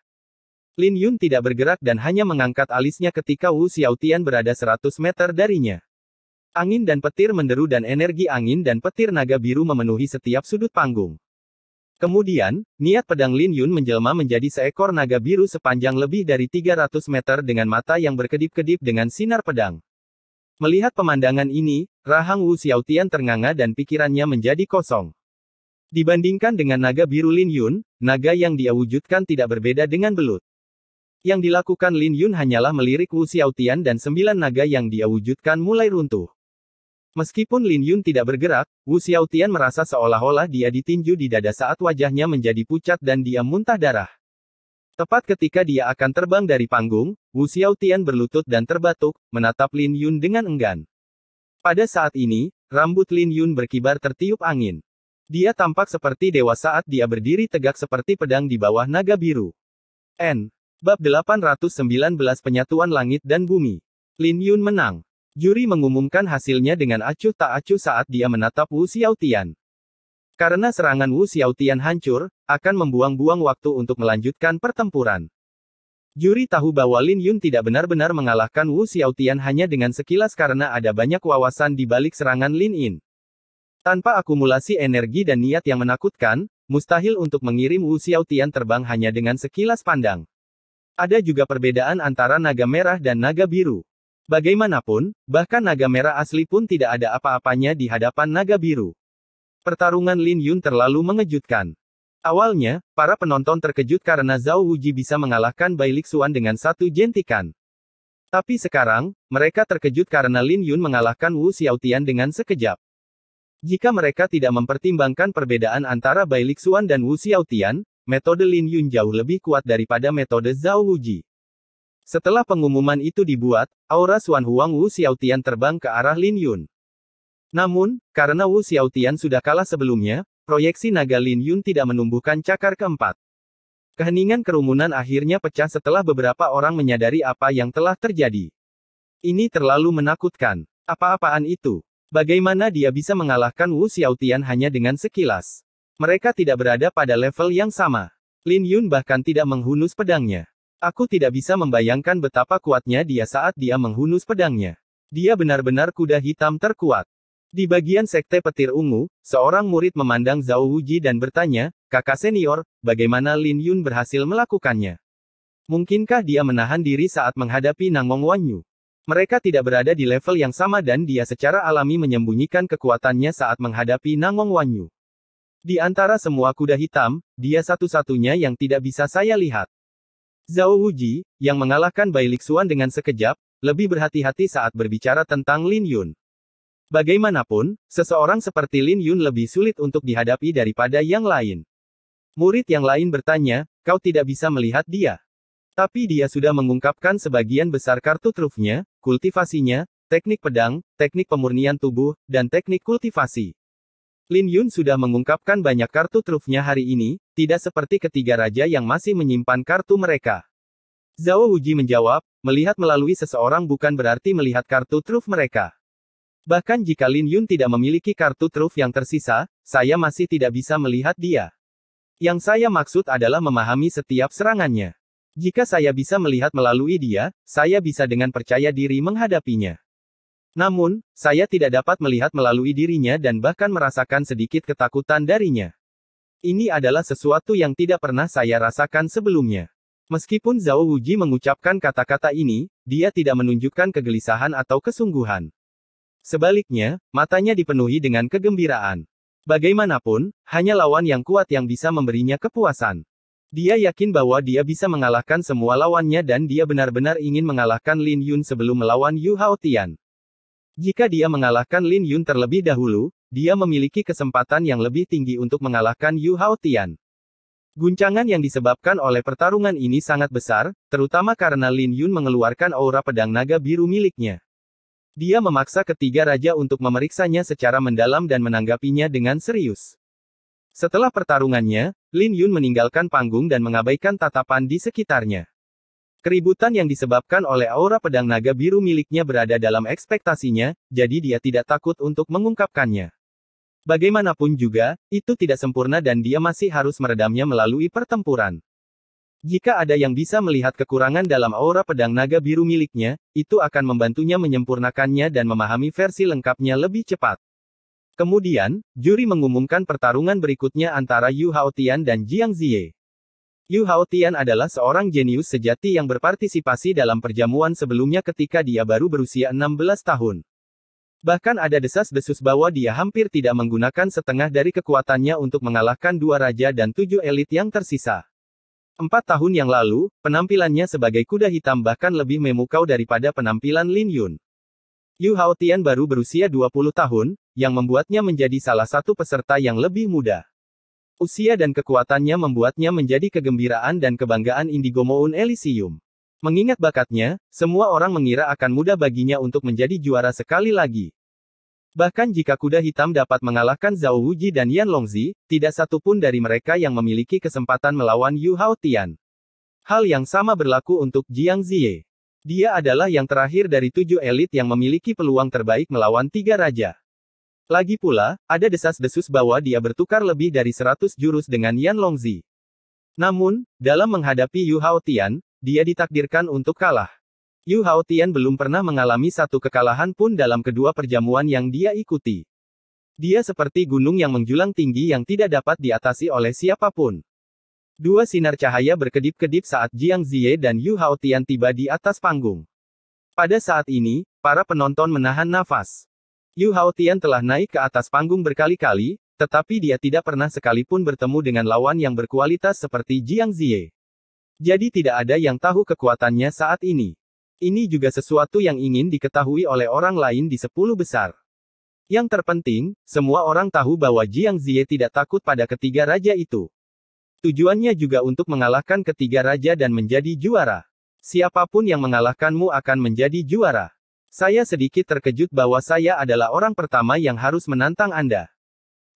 Lin Yun tidak bergerak dan hanya mengangkat alisnya ketika Wu Xiaotian berada 100 meter darinya. Angin dan petir menderu dan energi angin dan petir naga biru memenuhi setiap sudut panggung. Kemudian, niat pedang Lin Yun menjelma menjadi seekor naga biru sepanjang lebih dari 300 meter dengan mata yang berkedip-kedip dengan sinar pedang. Melihat pemandangan ini, rahang Wu Xiaotian ternganga dan pikirannya menjadi kosong. Dibandingkan dengan naga biru Lin Yun, naga yang dia wujudkan tidak berbeda dengan belut. Yang dilakukan Lin Yun hanyalah melirik Wu Xiaotian dan 9 naga yang dia wujudkan mulai runtuh. Meskipun Lin Yun tidak bergerak, Wu Xiaotian merasa seolah-olah dia ditinju di dada saat wajahnya menjadi pucat dan dia muntah darah. Tepat ketika dia akan terbang dari panggung, Wu Xiaotian berlutut dan terbatuk, menatap Lin Yun dengan enggan. Pada saat ini, rambut Lin Yun berkibar tertiup angin. Dia tampak seperti dewa saat dia berdiri tegak seperti pedang di bawah naga biru. Bab 819 Penyatuan Langit dan Bumi. Lin Yun menang. Juri mengumumkan hasilnya dengan acuh tak acuh saat dia menatap Wu Xiaotian. Karena serangan Wu Xiaotian hancur, akan membuang-buang waktu untuk melanjutkan pertempuran. Juri tahu bahwa Lin Yun tidak benar-benar mengalahkan Wu Xiaotian hanya dengan sekilas karena ada banyak wawasan di balik serangan Lin Yin. Tanpa akumulasi energi dan niat yang menakutkan, mustahil untuk mengirim Wu Xiaotian terbang hanya dengan sekilas pandang. Ada juga perbedaan antara naga merah dan naga biru. Bagaimanapun, bahkan naga merah asli pun tidak ada apa-apanya di hadapan naga biru. Pertarungan Lin Yun terlalu mengejutkan. Awalnya, para penonton terkejut karena Zhao Wuji bisa mengalahkan Bai Lixuan dengan satu jentikan. Tapi sekarang, mereka terkejut karena Lin Yun mengalahkan Wu Xiaotian dengan sekejap. Jika mereka tidak mempertimbangkan perbedaan antara Bai Lixuan dan Wu Xiaotian, metode Lin Yun jauh lebih kuat daripada metode Zhao Wuji. Setelah pengumuman itu dibuat, aura Xuan Huang Wu Xiaotian terbang ke arah Lin Yun. Namun, karena Wu Xiaotian sudah kalah sebelumnya, proyeksi naga Lin Yun tidak menumbuhkan cakar keempat. Keheningan kerumunan akhirnya pecah setelah beberapa orang menyadari apa yang telah terjadi. Ini terlalu menakutkan. Apa-apaan itu? Bagaimana dia bisa mengalahkan Wu Xiaotian hanya dengan sekilas? Mereka tidak berada pada level yang sama. Lin Yun bahkan tidak menghunus pedangnya. Aku tidak bisa membayangkan betapa kuatnya dia saat dia menghunus pedangnya. Dia benar-benar kuda hitam terkuat. Di bagian sekte petir ungu, seorang murid memandang Zhao Wuji dan bertanya, "Kakak senior, bagaimana Lin Yun berhasil melakukannya? Mungkinkah dia menahan diri saat menghadapi Nangong Wanyu?" Mereka tidak berada di level yang sama dan dia secara alami menyembunyikan kekuatannya saat menghadapi Nangong Wanyu. Di antara semua kuda hitam, dia satu-satunya yang tidak bisa saya lihat. Zhao Wuji, yang mengalahkan Bai Lixuan dengan sekejap, lebih berhati-hati saat berbicara tentang Lin Yun. Bagaimanapun, seseorang seperti Lin Yun lebih sulit untuk dihadapi daripada yang lain. Murid yang lain bertanya, "Kau tidak bisa melihat dia?" Tapi dia sudah mengungkapkan sebagian besar kartu trufnya, kultivasinya, teknik pedang, teknik pemurnian tubuh, dan teknik kultivasi. Lin Yun sudah mengungkapkan banyak kartu trufnya hari ini, tidak seperti ketiga raja yang masih menyimpan kartu mereka. Zhao Wuji menjawab, melihat melalui seseorang bukan berarti melihat kartu truf mereka. Bahkan jika Lin Yun tidak memiliki kartu truf yang tersisa, saya masih tidak bisa melihat dia. Yang saya maksud adalah memahami setiap serangannya. Jika saya bisa melihat melalui dia, saya bisa dengan percaya diri menghadapinya. Namun, saya tidak dapat melihat melalui dirinya dan bahkan merasakan sedikit ketakutan darinya. Ini adalah sesuatu yang tidak pernah saya rasakan sebelumnya. Meskipun Zhao Wuji mengucapkan kata-kata ini, dia tidak menunjukkan kegelisahan atau kesungguhan. Sebaliknya, matanya dipenuhi dengan kegembiraan. Bagaimanapun, hanya lawan yang kuat yang bisa memberinya kepuasan. Dia yakin bahwa dia bisa mengalahkan semua lawannya dan dia benar-benar ingin mengalahkan Lin Yun sebelum melawan Yu Haotian. Jika dia mengalahkan Lin Yun terlebih dahulu, dia memiliki kesempatan yang lebih tinggi untuk mengalahkan Yu Haotian. Guncangan yang disebabkan oleh pertarungan ini sangat besar, terutama karena Lin Yun mengeluarkan aura pedang naga biru miliknya. Dia memaksa ketiga raja untuk memeriksanya secara mendalam dan menanggapinya dengan serius. Setelah pertarungannya, Lin Yun meninggalkan panggung dan mengabaikan tatapan di sekitarnya. Keributan yang disebabkan oleh aura pedang naga biru miliknya berada dalam ekspektasinya, jadi dia tidak takut untuk mengungkapkannya. Bagaimanapun juga, itu tidak sempurna dan dia masih harus meredamnya melalui pertempuran. Jika ada yang bisa melihat kekurangan dalam aura pedang naga biru miliknya, itu akan membantunya menyempurnakannya dan memahami versi lengkapnya lebih cepat. Kemudian, juri mengumumkan pertarungan berikutnya antara Yu Haotian dan Jiang Ziye. Yu Haotian adalah seorang jenius sejati yang berpartisipasi dalam perjamuan sebelumnya ketika dia baru berusia 16 tahun. Bahkan ada desas-desus bahwa dia hampir tidak menggunakan setengah dari kekuatannya untuk mengalahkan dua raja dan 7 elit yang tersisa. 4 tahun yang lalu, penampilannya sebagai kuda hitam bahkan lebih memukau daripada penampilan Lin Yun. Yu Haotian baru berusia 20 tahun, yang membuatnya menjadi salah satu peserta yang lebih muda. Usia dan kekuatannya membuatnya menjadi kegembiraan dan kebanggaan Indigo Moon Elysium. Mengingat bakatnya, semua orang mengira akan mudah baginya untuk menjadi juara sekali lagi. Bahkan jika kuda hitam dapat mengalahkan Zhao Wuji dan Yan Longzi, tidak satu pun dari mereka yang memiliki kesempatan melawan Yu Haotian. Hal yang sama berlaku untuk Jiang Ziye. Dia adalah yang terakhir dari 7 elit yang memiliki peluang terbaik melawan 3 raja. Lagi pula, ada desas-desus bahwa dia bertukar lebih dari 100 jurus dengan Yan Longzi. Namun, dalam menghadapi Yu Haotian, dia ditakdirkan untuk kalah. Yu Haotian belum pernah mengalami satu kekalahan pun dalam kedua perjamuan yang dia ikuti. Dia seperti gunung yang menjulang tinggi yang tidak dapat diatasi oleh siapapun. Dua sinar cahaya berkedip-kedip saat Jiang Ziye dan Yu Haotian tiba di atas panggung. Pada saat ini, para penonton menahan nafas. Yu Haotian telah naik ke atas panggung berkali-kali, tetapi dia tidak pernah sekalipun bertemu dengan lawan yang berkualitas seperti Jiang Ziye. Jadi tidak ada yang tahu kekuatannya saat ini. Ini juga sesuatu yang ingin diketahui oleh orang lain di 10 besar. Yang terpenting, semua orang tahu bahwa Jiang Ziye tidak takut pada ketiga raja itu. Tujuannya juga untuk mengalahkan ketiga raja dan menjadi juara. Siapapun yang mengalahkanmu akan menjadi juara. Saya sedikit terkejut bahwa saya adalah orang pertama yang harus menantang Anda.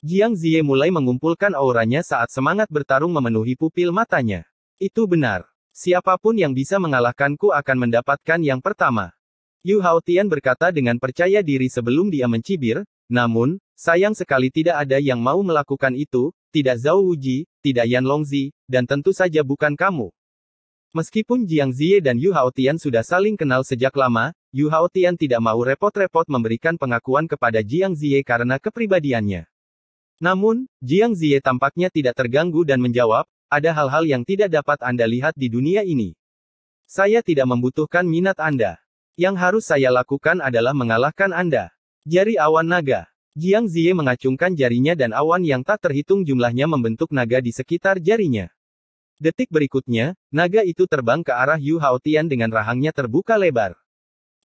Jiang Ziye mulai mengumpulkan auranya saat semangat bertarung memenuhi pupil matanya. Itu benar. Siapapun yang bisa mengalahkanku akan mendapatkan yang pertama. Yu Haotian berkata dengan percaya diri sebelum dia mencibir, namun, sayang sekali tidak ada yang mau melakukan itu, tidak Zhao Wuji, tidak Yan Longzi, dan tentu saja bukan kamu. Meskipun Jiang Ziye dan Yu Haotian sudah saling kenal sejak lama, Yu Haotian tidak mau repot-repot memberikan pengakuan kepada Jiang Ziye karena kepribadiannya. Namun, Jiang Ziye tampaknya tidak terganggu dan menjawab, ada hal-hal yang tidak dapat Anda lihat di dunia ini. Saya tidak membutuhkan minat Anda. Yang harus saya lakukan adalah mengalahkan Anda. Jari awan naga. Jiang Ziye mengacungkan jarinya dan awan yang tak terhitung jumlahnya membentuk naga di sekitar jarinya. Detik berikutnya, naga itu terbang ke arah Yu Haotian dengan rahangnya terbuka lebar.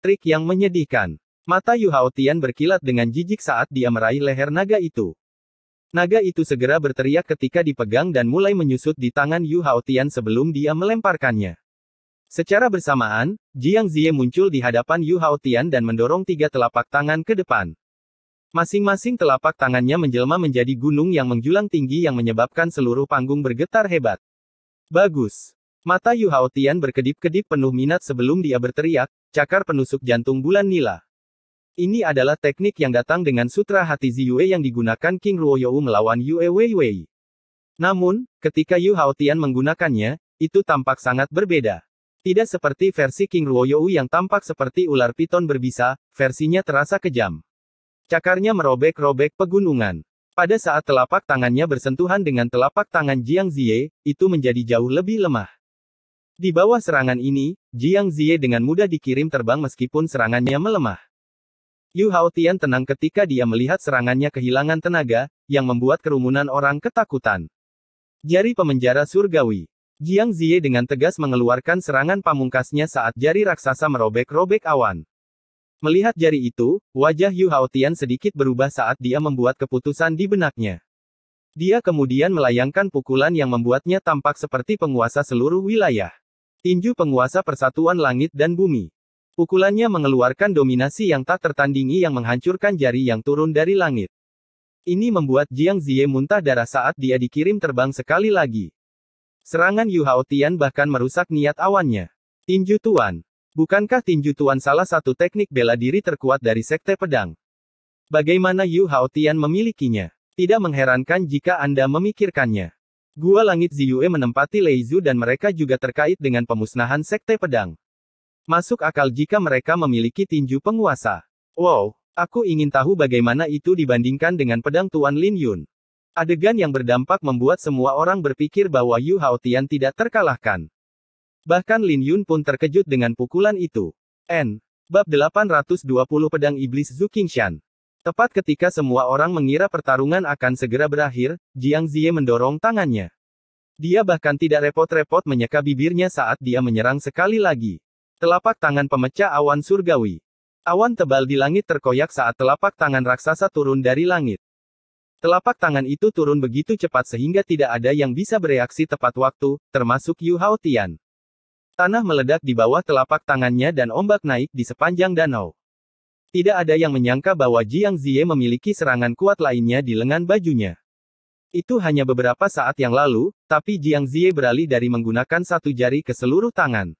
Trik yang menyedihkan. Mata Yu Haotian berkilat dengan jijik saat dia meraih leher naga itu. Naga itu segera berteriak ketika dipegang dan mulai menyusut di tangan Yu Haotian sebelum dia melemparkannya. Secara bersamaan, Jiang Ziye muncul di hadapan Yu Haotian dan mendorong 3 telapak tangan ke depan. Masing-masing telapak tangannya menjelma menjadi gunung yang menjulang tinggi yang menyebabkan seluruh panggung bergetar hebat. Bagus. Mata Yu Haotian berkedip-kedip penuh minat sebelum dia berteriak, cakar penusuk jantung bulan nila. Ini adalah teknik yang datang dengan sutra hati Ziyue yang digunakan King Ruoyou melawan Yue Weiwei. Namun, ketika Yu Haotian menggunakannya, itu tampak sangat berbeda. Tidak seperti versi King Ruoyou yang tampak seperti ular piton berbisa, versinya terasa kejam. Cakarnya merobek-robek pegunungan. Pada saat telapak tangannya bersentuhan dengan telapak tangan Jiang Ziye, itu menjadi jauh lebih lemah. Di bawah serangan ini, Jiang Ziye dengan mudah dikirim terbang meskipun serangannya melemah. Yu Haotian tenang ketika dia melihat serangannya kehilangan tenaga, yang membuat kerumunan orang ketakutan. Jari pemenjara surgawi. Jiang Ziye dengan tegas mengeluarkan serangan pamungkasnya saat jari raksasa merobek-robek awan. Melihat jari itu, wajah Yu Haotian sedikit berubah saat dia membuat keputusan di benaknya. Dia kemudian melayangkan pukulan yang membuatnya tampak seperti penguasa seluruh wilayah. Tinju penguasa persatuan langit dan bumi. Pukulannya mengeluarkan dominasi yang tak tertandingi yang menghancurkan jari yang turun dari langit. Ini membuat Jiang Ziye muntah darah saat dia dikirim terbang sekali lagi. Serangan Yu Haotian bahkan merusak niat awannya. Tinju Tuan. Bukankah tinju Tuan salah satu teknik bela diri terkuat dari Sekte Pedang? Bagaimana Yu Haotian memilikinya? Tidak mengherankan jika Anda memikirkannya. Gua Langit Ziyue menempati Leizu dan mereka juga terkait dengan pemusnahan Sekte Pedang. Masuk akal jika mereka memiliki tinju penguasa. Wow, aku ingin tahu bagaimana itu dibandingkan dengan pedang Tuan Lin Yun. Adegan yang berdampak membuat semua orang berpikir bahwa Yu Haotian tidak terkalahkan. Bahkan Lin Yun pun terkejut dengan pukulan itu. Bab 820 Pedang Iblis Zhu Qingshan. Tepat ketika semua orang mengira pertarungan akan segera berakhir, Jiang Ziye mendorong tangannya. Dia bahkan tidak repot-repot menyeka bibirnya saat dia menyerang sekali lagi. Telapak tangan pemecah awan surgawi. Awan tebal di langit terkoyak saat telapak tangan raksasa turun dari langit. Telapak tangan itu turun begitu cepat sehingga tidak ada yang bisa bereaksi tepat waktu, termasuk Yu Haotian. Tanah meledak di bawah telapak tangannya dan ombak naik di sepanjang danau. Tidak ada yang menyangka bahwa Jiang Ziye memiliki serangan kuat lainnya di lengan bajunya. Itu hanya beberapa saat yang lalu, tapi Jiang Ziye beralih dari menggunakan satu jari ke seluruh tangan.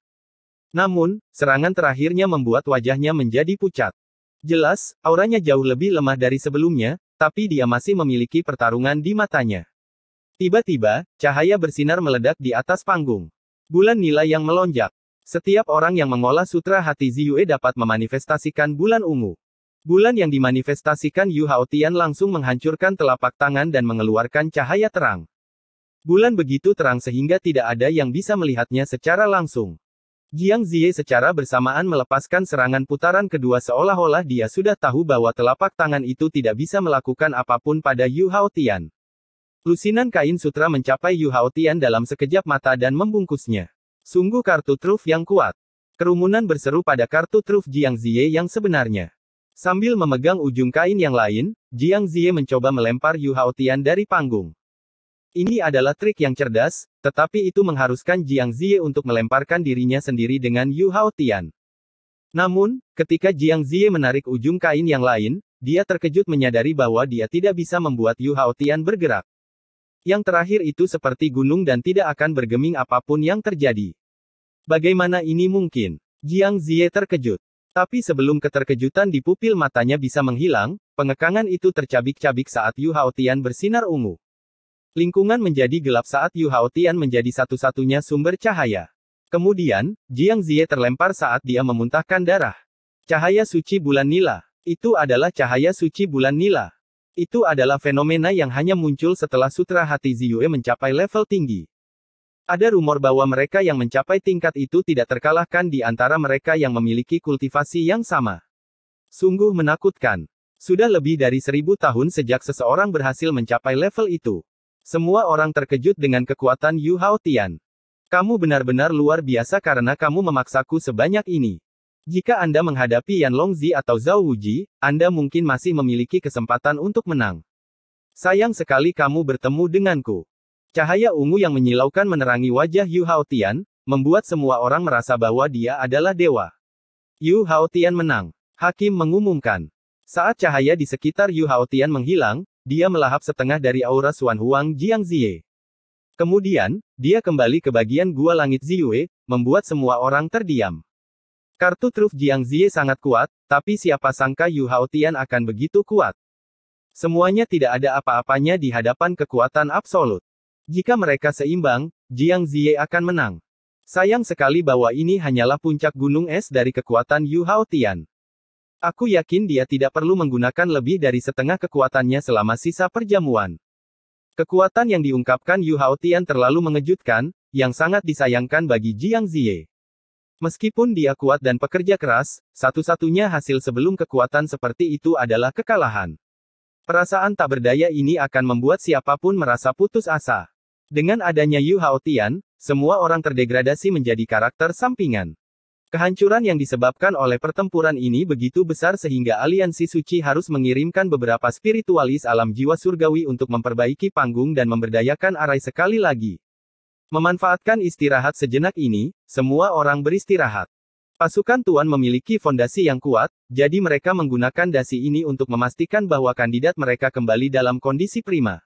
Namun, serangan terakhirnya membuat wajahnya menjadi pucat. Jelas, auranya jauh lebih lemah dari sebelumnya, tapi dia masih memiliki pertarungan di matanya. Tiba-tiba, cahaya bersinar meledak di atas panggung. Bulan nila yang melonjak. Setiap orang yang mengolah sutra hati Ziyue dapat memanifestasikan bulan ungu. Bulan yang dimanifestasikan Yu Haotian langsung menghancurkan telapak tangan dan mengeluarkan cahaya terang. Bulan begitu terang sehingga tidak ada yang bisa melihatnya secara langsung. Jiang Ziye secara bersamaan melepaskan serangan putaran kedua seolah-olah dia sudah tahu bahwa telapak tangan itu tidak bisa melakukan apapun pada Yu Haotian. Lusinan kain sutra mencapai Yu Haotian dalam sekejap mata dan membungkusnya. Sungguh kartu truf yang kuat. Kerumunan berseru pada kartu truf Jiang Ziye yang sebenarnya. Sambil memegang ujung kain yang lain, Jiang Ziye mencoba melempar Yu Haotian dari panggung. Ini adalah trik yang cerdas, tetapi itu mengharuskan Jiang Ziye untuk melemparkan dirinya sendiri dengan Yu Haotian. Namun, ketika Jiang Ziye menarik ujung kain yang lain, dia terkejut menyadari bahwa dia tidak bisa membuat Yu Haotian bergerak. Yang terakhir itu seperti gunung dan tidak akan bergeming apapun yang terjadi. Bagaimana ini mungkin? Jiang Ziye terkejut. Tapi sebelum keterkejutan di pupil matanya bisa menghilang, pengekangan itu tercabik-cabik saat Yu Haotian bersinar ungu. Lingkungan menjadi gelap saat Yu Haotian menjadi satu-satunya sumber cahaya. Kemudian, Jiang Ziye terlempar saat dia memuntahkan darah. Cahaya suci bulan nila. Itu adalah cahaya suci bulan nila. Itu adalah fenomena yang hanya muncul setelah sutra hati Ziyue mencapai level tinggi. Ada rumor bahwa mereka yang mencapai tingkat itu tidak terkalahkan di antara mereka yang memiliki kultivasi yang sama. Sungguh menakutkan. Sudah lebih dari 1000 tahun sejak seseorang berhasil mencapai level itu. Semua orang terkejut dengan kekuatan Yu Haotian. Kamu benar-benar luar biasa karena kamu memaksaku sebanyak ini. Jika Anda menghadapi Yan Longzi atau Zhao Wuji, Anda mungkin masih memiliki kesempatan untuk menang. Sayang sekali kamu bertemu denganku. Cahaya ungu yang menyilaukan menerangi wajah Yu Haotian, membuat semua orang merasa bahwa dia adalah dewa. Yu Haotian menang. Hakim mengumumkan. Saat cahaya di sekitar Yu Haotian menghilang, dia melahap setengah dari aura Xuan Huang Jiangziye. Kemudian, dia kembali ke bagian gua langit Ziyue, membuat semua orang terdiam. Kartu truf Jiangziye sangat kuat, tapi siapa sangka Yu Haotian akan begitu kuat. Semuanya tidak ada apa-apanya di hadapan kekuatan absolut. Jika mereka seimbang, Jiangziye akan menang. Sayang sekali bahwa ini hanyalah puncak gunung es dari kekuatan Yu Haotian. Aku yakin dia tidak perlu menggunakan lebih dari setengah kekuatannya selama sisa perjamuan. Kekuatan yang diungkapkan Yu Haotian terlalu mengejutkan, yang sangat disayangkan bagi Jiangziye. Meskipun dia kuat dan pekerja keras, satu-satunya hasil sebelum kekuatan seperti itu adalah kekalahan. Perasaan tak berdaya ini akan membuat siapapun merasa putus asa. Dengan adanya Yu Haotian, semua orang terdegradasi menjadi karakter sampingan. Kehancuran yang disebabkan oleh pertempuran ini begitu besar sehingga aliansi suci harus mengirimkan beberapa spiritualis alam jiwa surgawi untuk memperbaiki panggung dan memberdayakan Arai sekali lagi. Memanfaatkan istirahat sejenak ini, semua orang beristirahat. Pasukan Tuan memiliki fondasi yang kuat, jadi mereka menggunakan dasi ini untuk memastikan bahwa kandidat mereka kembali dalam kondisi prima.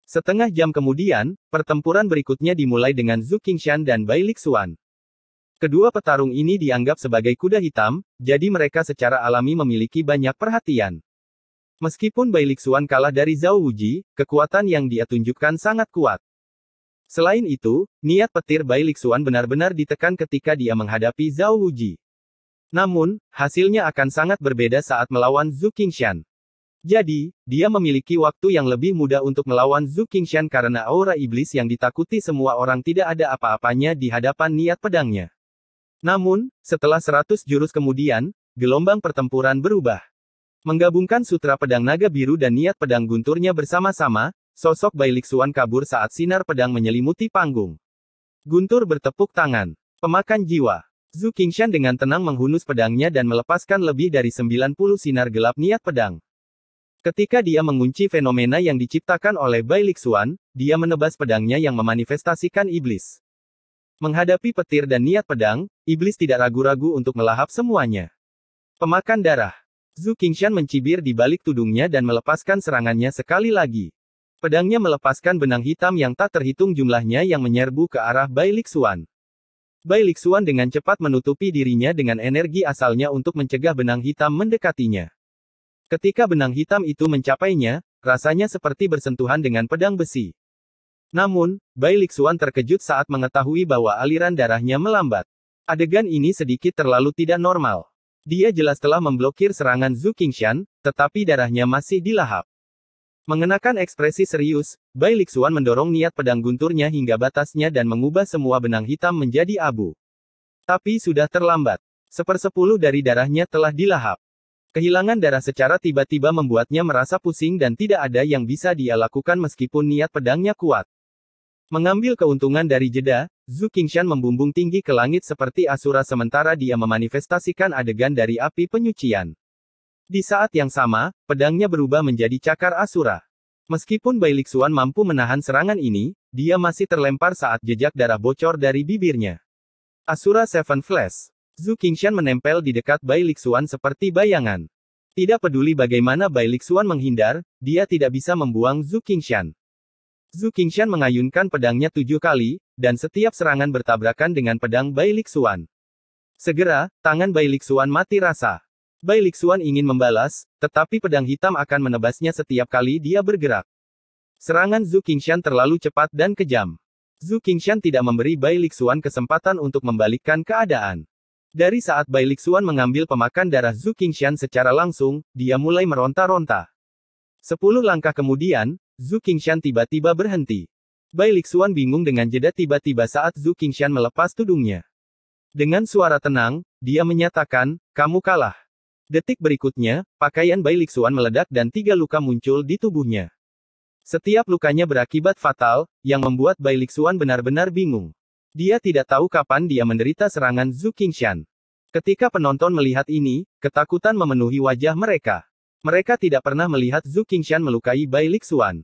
Setengah jam kemudian, pertempuran berikutnya dimulai dengan Zhu Qingshan dan Bai Lixuan. Kedua petarung ini dianggap sebagai kuda hitam, jadi mereka secara alami memiliki banyak perhatian. Meskipun Bai Lixuan kalah dari Zhao Wuji, kekuatan yang dia tunjukkan sangat kuat. Selain itu, niat petir Bai Lixuan benar-benar ditekan ketika dia menghadapi Zhao Wuji. Namun, hasilnya akan sangat berbeda saat melawan Zhu Qingshan. Jadi, dia memiliki waktu yang lebih mudah untuk melawan Zhu Qingshan karena aura iblis yang ditakuti semua orang tidak ada apa-apanya di hadapan niat pedangnya. Namun, setelah 100 jurus kemudian, gelombang pertempuran berubah. Menggabungkan sutra pedang naga biru dan niat pedang gunturnya bersama-sama, sosok Bai Lixuan kabur saat sinar pedang menyelimuti panggung. Guntur bertepuk tangan. Pemakan jiwa. Zhu Qingshan dengan tenang menghunus pedangnya dan melepaskan lebih dari 90 sinar gelap niat pedang. Ketika dia mengunci fenomena yang diciptakan oleh Bai Lixuan, dia menebas pedangnya yang memanifestasikan iblis. Menghadapi petir dan niat pedang, iblis tidak ragu-ragu untuk melahap semuanya. Pemakan darah. Zhu Qingshan mencibir di balik tudungnya dan melepaskan serangannya sekali lagi. Pedangnya melepaskan benang hitam yang tak terhitung jumlahnya yang menyerbu ke arah Bai Lixuan. Bai Lixuan dengan cepat menutupi dirinya dengan energi asalnya untuk mencegah benang hitam mendekatinya. Ketika benang hitam itu mencapainya, rasanya seperti bersentuhan dengan pedang besi. Namun, Bai Lixuan terkejut saat mengetahui bahwa aliran darahnya melambat. Adegan ini sedikit terlalu tidak normal. Dia jelas telah memblokir serangan Zhu Qingshan, tetapi darahnya masih dilahap. Mengenakan ekspresi serius, Bai Lixuan mendorong niat pedang gunturnya hingga batasnya dan mengubah semua benang hitam menjadi abu. Tapi sudah terlambat. 1/10 dari darahnya telah dilahap. Kehilangan darah secara tiba-tiba membuatnya merasa pusing dan tidak ada yang bisa dia lakukan meskipun niat pedangnya kuat. Mengambil keuntungan dari jeda, Zhu Qingshan membumbung tinggi ke langit seperti asura sementara dia memanifestasikan adegan dari api penyucian. Di saat yang sama, pedangnya berubah menjadi cakar asura. Meskipun Bai Lixuan mampu menahan serangan ini, dia masih terlempar saat jejak darah bocor dari bibirnya. Asura Seven Flash. Zhu Qingshan menempel di dekat Bai Lixuan seperti bayangan. Tidak peduli bagaimana Bai Lixuan menghindar, dia tidak bisa membuang Zhu Qingshan. Zhu Qingshan mengayunkan pedangnya 7 kali, dan setiap serangan bertabrakan dengan pedang Bai Lixuan. Segera, tangan Bai Lixuan mati rasa. Bai Lixuan ingin membalas, tetapi pedang hitam akan menebasnya setiap kali dia bergerak. Serangan Zhu Qingshan terlalu cepat dan kejam. Zhu Qingshan tidak memberi Bai Lixuan kesempatan untuk membalikkan keadaan. Dari saat Bai Lixuan mengambil pemakan darah Zhu Qingshan secara langsung, dia mulai meronta-ronta. 10 langkah kemudian, Zhu Qingshan tiba-tiba berhenti. Bai Lixuan bingung dengan jeda tiba-tiba saat Zhu Qingshan melepas tudungnya. Dengan suara tenang, dia menyatakan, "Kamu kalah." Detik berikutnya, pakaian Bai Lixuan meledak dan 3 luka muncul di tubuhnya. Setiap lukanya berakibat fatal, yang membuat Bai Lixuan benar-benar bingung. Dia tidak tahu kapan dia menderita serangan Zhu Qingshan. Ketika penonton melihat ini, ketakutan memenuhi wajah mereka. Mereka tidak pernah melihat Zhu Qingshan melukai Bai Lixuan.